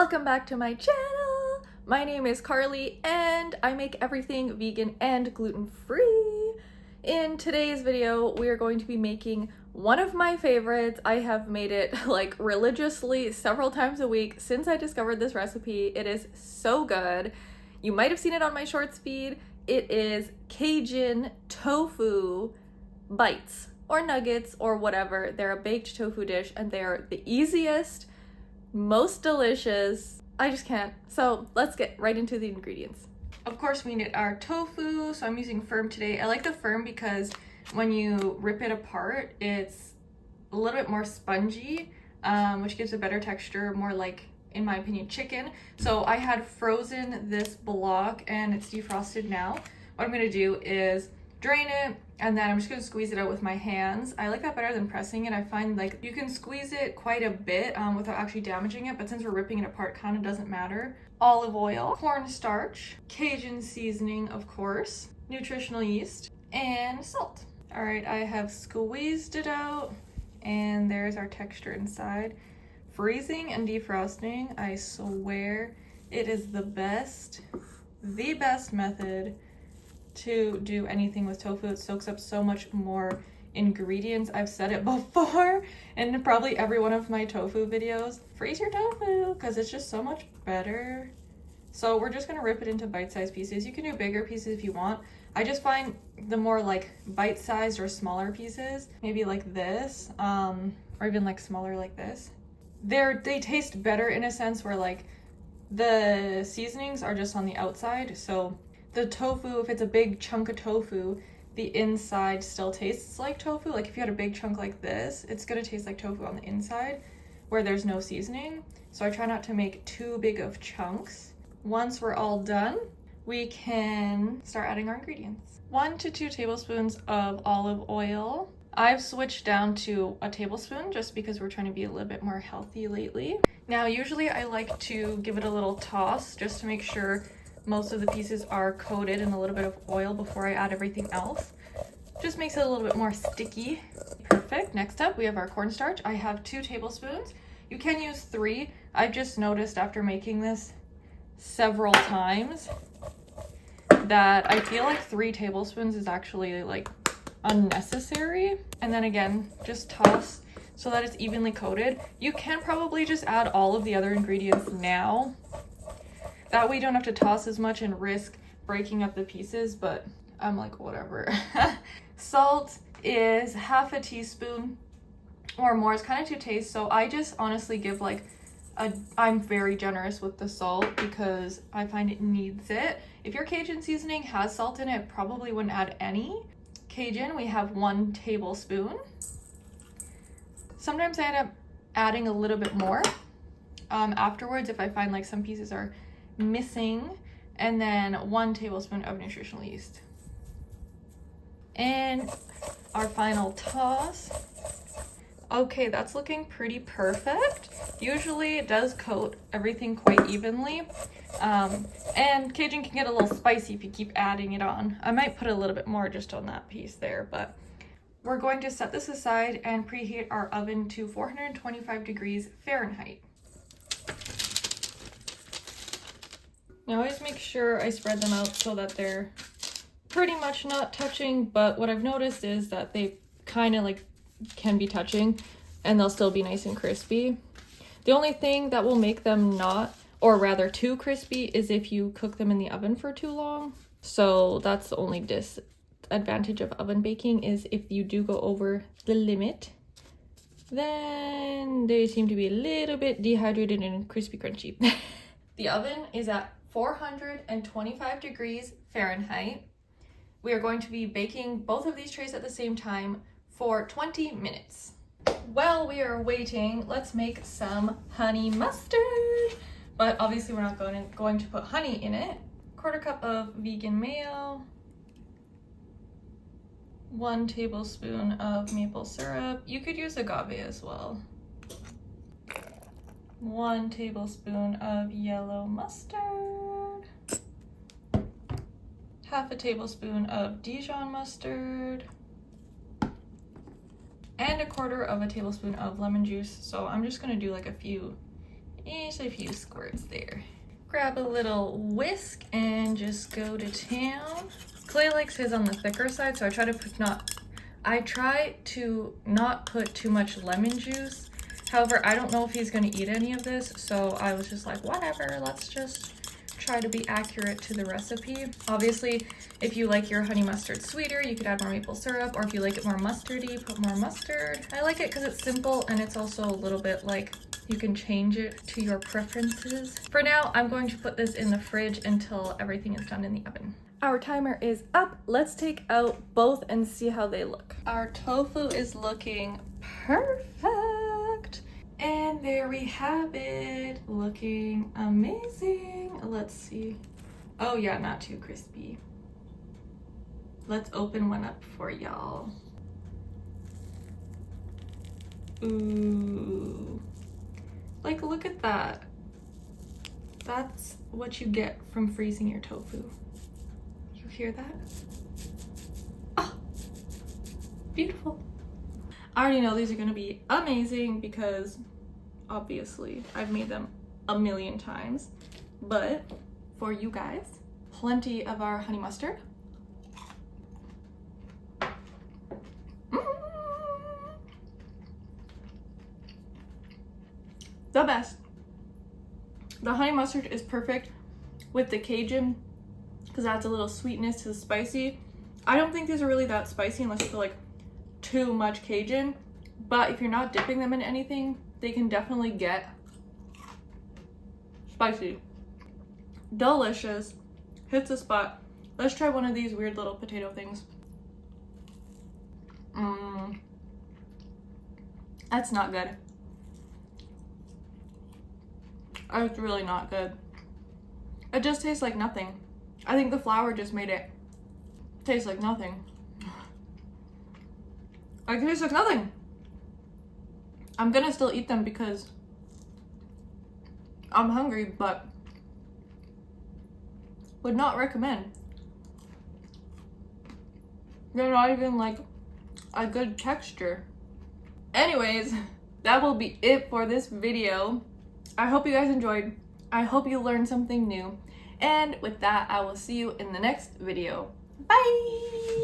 Welcome back to my channel. My name is Carly and I make everything vegan and gluten-free. In today's video, we are going to be making one of my favorites. I have made it like religiously several times a week since I discovered this recipe. It is so good. You might have seen it on my shorts feed. It is Cajun Tofu Bites or nuggets or whatever. They're a baked tofu dish and they're the easiest, most delicious. I just can't. So let's get right into the ingredients. Of course, we need our tofu. So I'm using firm today. I like the firm because when you rip it apart, it's a little bit more spongy, which gives a better texture, more like, in my opinion, chicken. So I had frozen this block and it's defrosted now. What I'm gonna do is drain it, and then I'm just gonna squeeze it out with my hands. I like that better than pressing it. I find like you can squeeze it quite a bit without actually damaging it, but since we're ripping it apart, kind of doesn't matter. Olive oil, cornstarch, Cajun seasoning, of course, nutritional yeast, and salt. All right, I have squeezed it out, and there's our texture inside. Freezing and defrosting, I swear it is the best method to do anything with tofu. It soaks up so much more ingredients. I've said it before in probably every one of my tofu videos. Freeze your tofu because it's just so much better. So we're just gonna rip it into bite-sized pieces. You can do bigger pieces if you want. I just find the more like bite-sized or smaller pieces, maybe like this, or even like smaller like this, they taste better in a sense where like the seasonings are just on the outside. So the tofu, if it's a big chunk of tofu, the inside still tastes like tofu. Like if you had a big chunk like this, it's gonna taste like tofu on the inside where there's no seasoning. So I try not to make too big of chunks. Once we're all done, we can start adding our ingredients. 1 to 2 tablespoons of olive oil. I've switched down to a tablespoon just because we're trying to be a little bit more healthy lately. Now, usually I like to give it a little toss just to make sure most of the pieces are coated in a little bit of oil before I add everything else. Just makes it a little bit more sticky. Perfect. Next up, we have our cornstarch. I have 2 tablespoons. You can use 3. I've just noticed after making this several times that I feel like 3 tablespoons is actually like unnecessary. And then again, just toss so that it's evenly coated. You can probably just add all of the other ingredients now. That way you don't have to toss as much and risk breaking up the pieces, but I'm like, whatever. Salt is half a teaspoon or more. It's kind of to taste. So I just honestly give like I'm very generous with the salt because I find it needs it. If your Cajun seasoning has salt in it, probably wouldn't add any. Cajun, we have 1 tablespoon. Sometimes I end up adding a little bit more afterwards if I find like some pieces are missing. And then 1 tablespoon of nutritional yeast. And our final toss. Okay, that's looking pretty perfect. Usually it does coat everything quite evenly. And Cajun can get a little spicy if you keep adding it on. I might put a little bit more just on that piece there, but we're going to set this aside and preheat our oven to 425 degrees Fahrenheit. Now, I always make sure I spread them out so that they're pretty much not touching, but what I've noticed is that they kind of like can be touching and they'll still be nice and crispy. The only thing that will make them not, or rather too crispy, is if you cook them in the oven for too long. So that's the only disadvantage of oven baking, is if you do go over the limit, then they seem to be a little bit dehydrated and crispy crunchy. The oven is at 425 degrees Fahrenheit. We are going to be baking both of these trays at the same time for 20 minutes. While we are waiting, let's make some honey mustard. But obviously we're not going to put honey in it. 1/4 cup of vegan mayo. 1 tablespoon of maple syrup. You could use agave as well. 1 tablespoon of yellow mustard. 1/2 tablespoon of Dijon mustard. And 1/4 tablespoon of lemon juice. So I'm just gonna do like a few Just a few squirts there. Grab a little whisk and just go to town. Clay likes his on the thicker side, so I try to not put too much lemon juice. However, I don't know if he's gonna eat any of this, so I was just like, whatever, let's just try to be accurate to the recipe. Obviously, if you like your honey mustard sweeter, you could add more maple syrup, or if you like it more mustardy, put more mustard. I like it because it's simple and it's also a little bit like you can change it to your preferences. For now, I'm going to put this in the fridge until everything is done in the oven. Our timer is up. Let's take out both and see how they look. Our tofu is looking perfect. And there we have it, looking amazing. Let's see. Oh yeah, not too crispy. Let's open one up for y'all. Ooh. Like, look at that. That's what you get from freezing your tofu. You hear that? Oh, beautiful. I already know these are gonna be amazing because obviously I've made them a million times, but for you guys, plenty of our honey mustard. The best. The honey mustard is perfect with the Cajun because that's a little sweetness to the spicy. I don't think these are really that spicy unless you feel like too much Cajun, but if you're not dipping them in anything, they can definitely get spicy. Delicious. Hits the spot. Let's try one of these weird little potato things. That's not good. It's really not good. It just tastes like nothing. I think the flour just made it taste like nothing. It tastes like nothing. I'm gonna still eat them because I'm hungry, but would not recommend. They're not even like a good texture. Anyways, that will be it for this video. I hope you guys enjoyed. I hope you learned something new. And with that, I will see you in the next video. Bye!